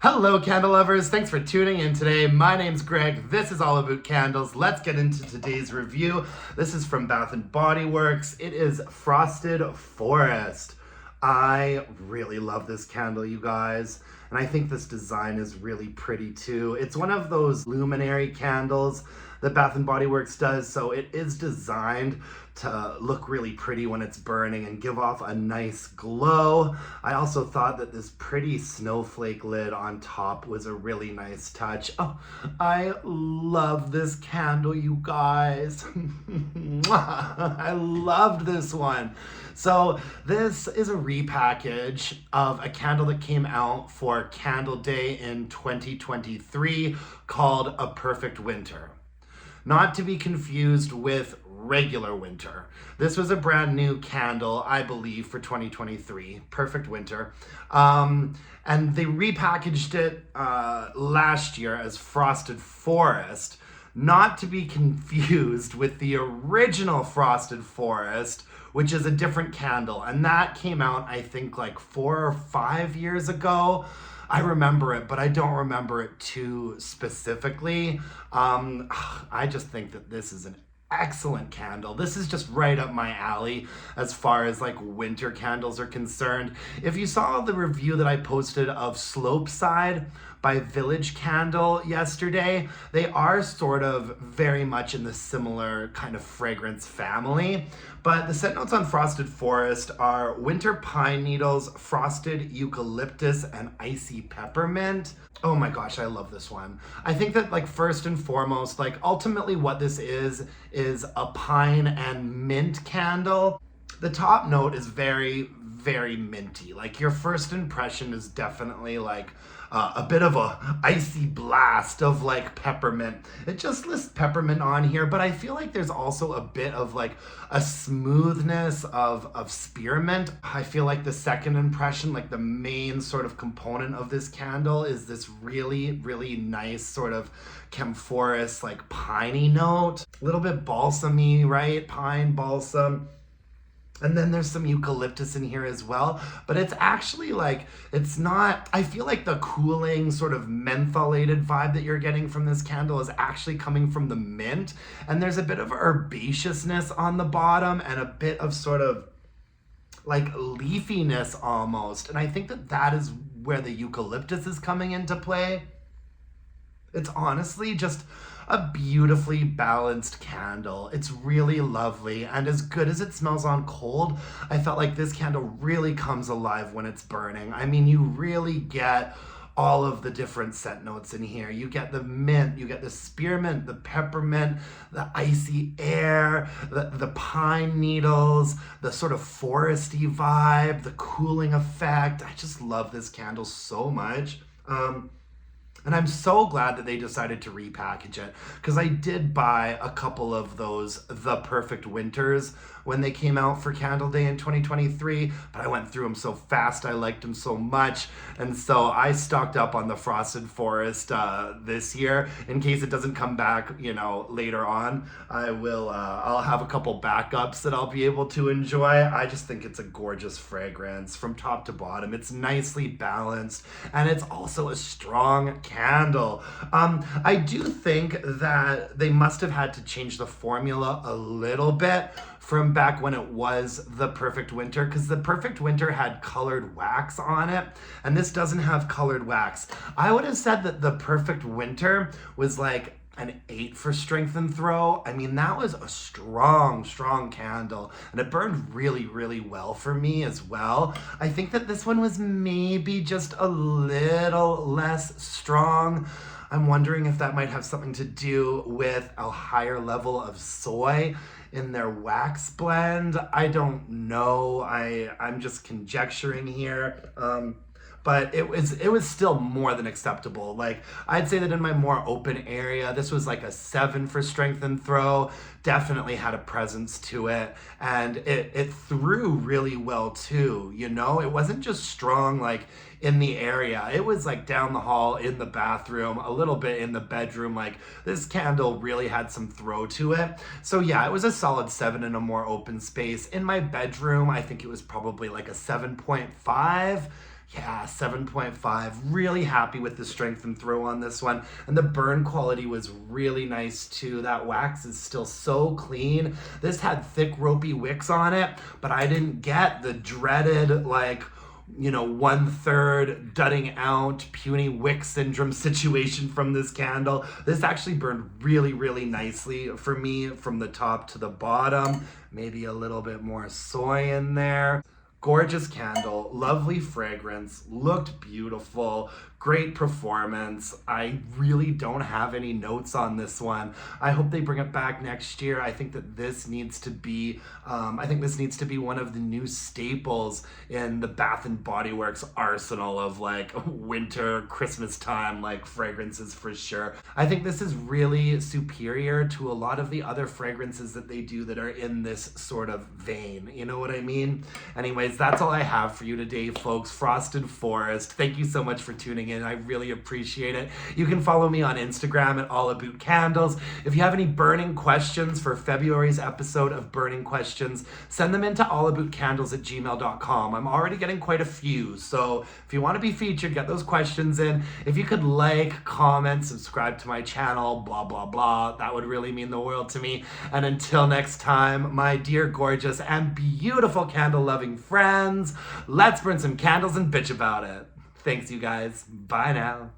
Hello candle lovers, thanks for tuning in today. My name's Greg, this is all about candles. Let's get into today's review. This is from Bath & Body Works. It is Frosted Forest. I really love this candle, you guys. And I think this design is really pretty too. It's one of those luminary candles that Bath & Body Works does, so it is designed to look really pretty when it's burning and give off a nice glow. I also thought that this pretty snowflake lid on top was a really nice touch. Oh, I love this candle, you guys. I loved this one. So this is a repackage of a candle that came out for Candle Day in 2023 called A Perfect Winter. Not to be confused with Regular Winter. This was a brand new candle, I believe, for 2023, Perfect Winter. And they repackaged it last year as Frosted Forest, not to be confused with the original Frosted Forest, which is a different candle. And that came out, I think, like 4 or 5 years ago. I remember it, but I don't remember it too specifically. I just think that this is an excellent candle. This is just right up my alley as far as like winter candles are concerned. If you saw the review that I posted of Slopeside by Village Candle yesterday, they are sort of very much in the similar kind of fragrance family. But the scent notes on Frosted Forest are winter pine needles, frosted eucalyptus, and icy peppermint. Oh my gosh, I love this one. I think that like first and foremost, like ultimately what this is a pine and mint candle. The top note is very, very minty. Like your first impression is definitely like a bit of a icy blast of like peppermint. It just lists peppermint on here, but I feel like there's also a bit of like a smoothness of spearmint. I feel like the second impression, like the main sort of component of this candle is this really, really nice sort of camphorous, like piney note. A little bit balsamy, right? Pine, balsam. And then there's some eucalyptus in here as well, but it's actually like, it's not, I feel like the cooling sort of mentholated vibe that you're getting from this candle is actually coming from the mint. And there's a bit of herbaceousness on the bottom and a bit of sort of like leafiness almost. And I think that that is where the eucalyptus is coming into play. It's honestly just a beautifully balanced candle. It's really lovely, and as good as it smells on cold, I felt like this candle really comes alive when it's burning. I mean, you really get all of the different scent notes in here. You get the mint, you get the spearmint, the peppermint, the icy air, the pine needles, the sort of foresty vibe, the cooling effect. I just love this candle so much. And I'm so glad that they decided to repackage it, because I did buy a couple of those The Perfect Winters when they came out for Candle Day in 2023, but I went through them so fast, I liked them so much, and so I stocked up on the Frosted Forest this year. In case it doesn't come back, you know, later on, I'll have a couple backups that I'll be able to enjoy. I just think it's a gorgeous fragrance from top to bottom. It's nicely balanced, and it's also a strong candle. I do think that they must have had to change the formula a little bit from back when it was The Perfect Winter, because The Perfect Winter had colored wax on it, and this doesn't have colored wax. I would have said that The Perfect Winter was like an 8 for strength and throw. I mean, that was a strong, strong candle, and it burned really, really well for me as well. I think that this one was maybe just a little less strong. I'm wondering if that might have something to do with a higher level of soy in their wax blend. I don't know. I'm just conjecturing here. But it was still more than acceptable. Like, I'd say that in my more open area, this was like a 7 for strength and throw. Definitely had a presence to it, and it threw really well too, you know? It wasn't just strong like in the area. It was like down the hall, in the bathroom, a little bit in the bedroom. Like, this candle really had some throw to it. So yeah, it was a solid 7 in a more open space. In my bedroom, I think it was probably like a 7.5. Yeah, 7.5. Really happy with the strength and throw on this one. And the burn quality was really nice too. That wax is still so clean. This had thick ropey wicks on it, but I didn't get the dreaded, like, 1/3 dudding out puny wick syndrome situation from this candle. This actually burned really, really nicely for me from the top to the bottom. Maybe a little bit more soy in there. Gorgeous candle, lovely fragrance, looked beautiful, great performance. I really don't have any notes on this one. I hope they bring it back next year. I think that this needs to be, one of the new staples in the Bath and Body Works arsenal of like winter, Christmas time, like fragrances for sure. I think this is really superior to a lot of the other fragrances that they do that are in this sort of vein. You know what I mean? Anyways, that's all I have for you today, folks. Frosted Forest. Thank you so much for tuning in. I really appreciate it. You can follow me on Instagram at Aboot Candles. If you have any burning questions for February's episode of Burning Questions, send them into allaboutcandles@gmail.com. I'm already getting quite a few, so if you want to be featured, get those questions in. If you could like, comment, subscribe to my channel, blah, blah, blah, that would really mean the world to me. And until next time, my dear, gorgeous, and beautiful candle-loving friends, let's burn some candles and bitch about it. Thanks, you guys. Bye now.